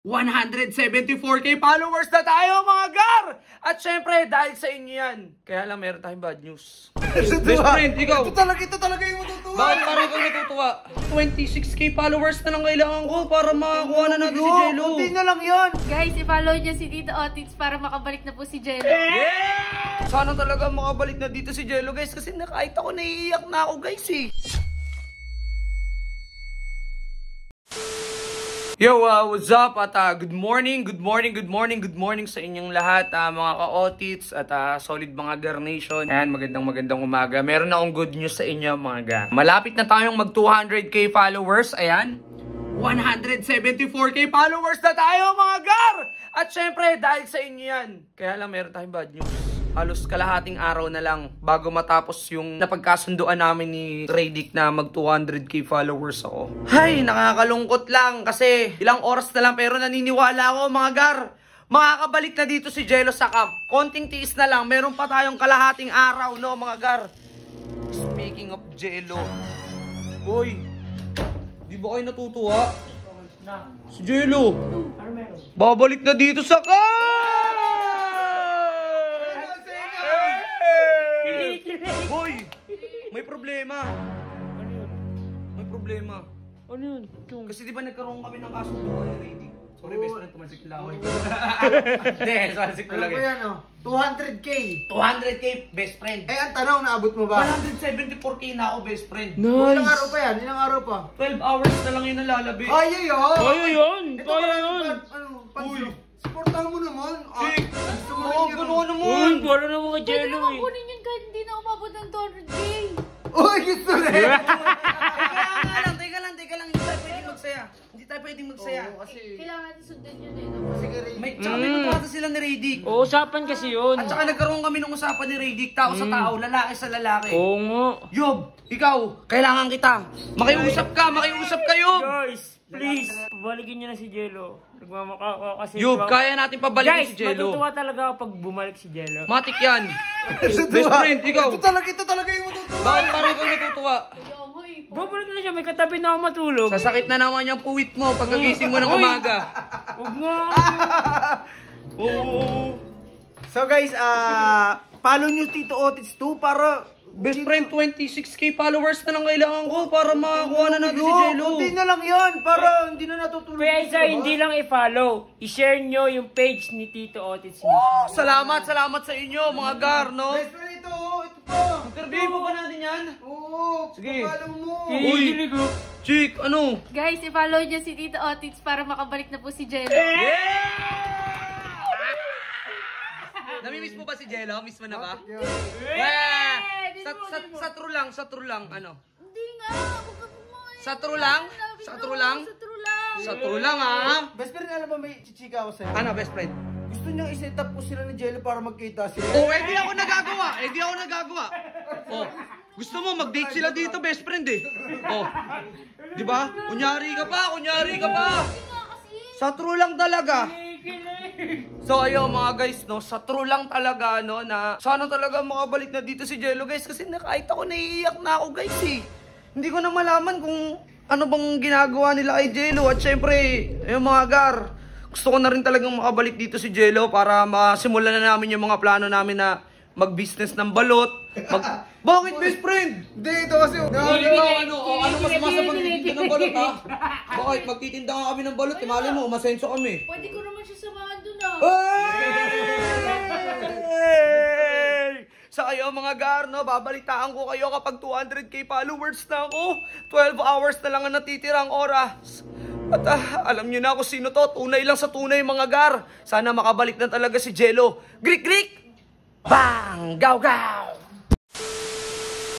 174k followers na tayo mga gar! At syempre, dahil sa inyo yan. Kaya lang meron tayong bad news. Best friend, ikaw. Ito talaga yung matutuwa. Bakit parang ikaw natutuwa? 26k followers na lang kailangan ko para makakuha na natin si Jello. Kunti na lang yun. Guys, i-follow nyo si Tito Otits para makabalik na po si Jello. Yeah! Sana talaga makabalik na dito si Jello guys kasi kahit ako naiiyak na ako guys eh. Yo, what's up? At good morning sa inyong lahat, mga ka-otits at solid mga gar nation. Ayan, magandang umaga. Meron akong good news sa inyo mga gar. Malapit na tayong mag 200k followers. Ayan, 174k followers na tayo mga gar! At syempre, dahil sa inyo yan. Kaya lang meron tayong bad news. Halos kalahating araw na lang bago matapos yung napagkasunduan namin ni Radic na mag 200k followers ako. Hay, nakakalungkot lang kasi ilang oras na lang pero naniniwala ako mga gar. Makakabalik na dito si Jello sa camp. Konting tiis na lang, meron pa tayong kalahating araw no mga gar. Speaking of Jello, boy, di ba kayo natutuwa? Si Jello, babalik na dito sa camp! Boy, may problema. Ano yun? May problema. Ano yun? Kasi di ba nagkaroon kami ng kasunduan ni Radic? Sorry, best friend, tumansik lang ako. Hindi, tumansik ko Ano lang ba yan, oh? 200k. 200k, best friend. Eh, ang tanong, naabot mo ba? 174k na ako, best friend. Ilang araw pa yan? Ilang araw pa? 12 hours na lang yun nalalabi. Ay, yun! Kaya yun! Ito Kaya pala yun! Uy! Supportahan mo naman. Chick! Gusto mo Oo, rin gulo yun. naman. Para na mga Pwede Jello naman eh! kunin yun kahit hindi na umabot ng 200k. Uy, gusto rin! Teka lang. Hindi tayo pwedeng magsaya. Hindi tayo pwedeng magsaya. Oo, kasi... Kailangan natin sundan yun eh. Sige rin. Tsaka may kontrata sila ni Radic. Usapan kasi yun! At saka nagkaroon kami ng usapan ni Radic, tao sa tao, lalaki sa lalaki. Oo nga! Yob, ikaw, kailangan kita. Makiusap kayo. Guys, please! Balikin niyo na si Jello. Nagmamaka ako kasi... Yob, kaya natin pabalikin Guys, si Jello. matutuwa talaga ako pag bumalik si Jello. Matik yan. Best friend, ikaw. Ito talaga yung matutuwa. Bakit parang ikaw natutuwa? Ayaw mo eh. Bumalik na siya, may katabi na ako matulog. Sasakit na naman yung puwit mo pagkagising mo ng umaga. Huwag nga! Oo. So guys, follow nyo Tito Otits 2 para... Best friend, 26k followers na lang kailangan ko para makakuha na natin si Jello. Kunti na lang yun para hindi na natutulog. Kaya isa, hindi lang i-follow. I-share nyo yung page ni Tito Otits. Oh, salamat sa inyo mga gar, no? Best friend, ito pa. Interview mo ba natin yan? Oo, Sige. follow mo. Kinikilig ko. Chick, ano? Guys, i-follow nyo si Tito Otits para makabalik na po si Jello. Namimiss mo ba si Jello? Miss mo na ba? Eh, Sa true lang, ano? Hindi nga, huwag ka kumain. Sa true lang? Sa true lang. Sa true lang, ha? Best friend, alam mo may chichika ako sa'yo. Ano, best friend? Gusto nyo i-set up ko sila ni Jello para magkita sila. Oh, di ako nagagawa. Oh, gusto mo mag-date sila dito, best friend eh. Oh, di ba? Kunyari ka pa. Sa true lang talaga. So ayun mga guys, no, sa true lang talaga, no, na sana talaga makabalik na dito si Jello guys kasi kahit ako naiiyak na ako guys eh. Hindi ko na malaman kung ano bang ginagawa nila kay Jello at syempre, ayun mga gar, gusto ko na rin talagang makabalik dito si Jello para masimulan na namin yung mga plano namin na mag-business ng balot. Bakit best friend? Hindi, ito kasi... Ano mas masa pagtitinda ng balot ha? Bakit magtitinda ka kami ng balot? Malay mo, umasenso kami. Pwede ko naman siya samahan dun ah. Hey! Sa kayo mga gar, no, babalitaan ko kayo kapag 200k followers na ako. 12 hours na lang ang natitirang oras. At alam nyo na kung sino to. Tunay lang sa tunay mga gar. Sana makabalik na talaga si Jello. Grik! Bang! Gaw!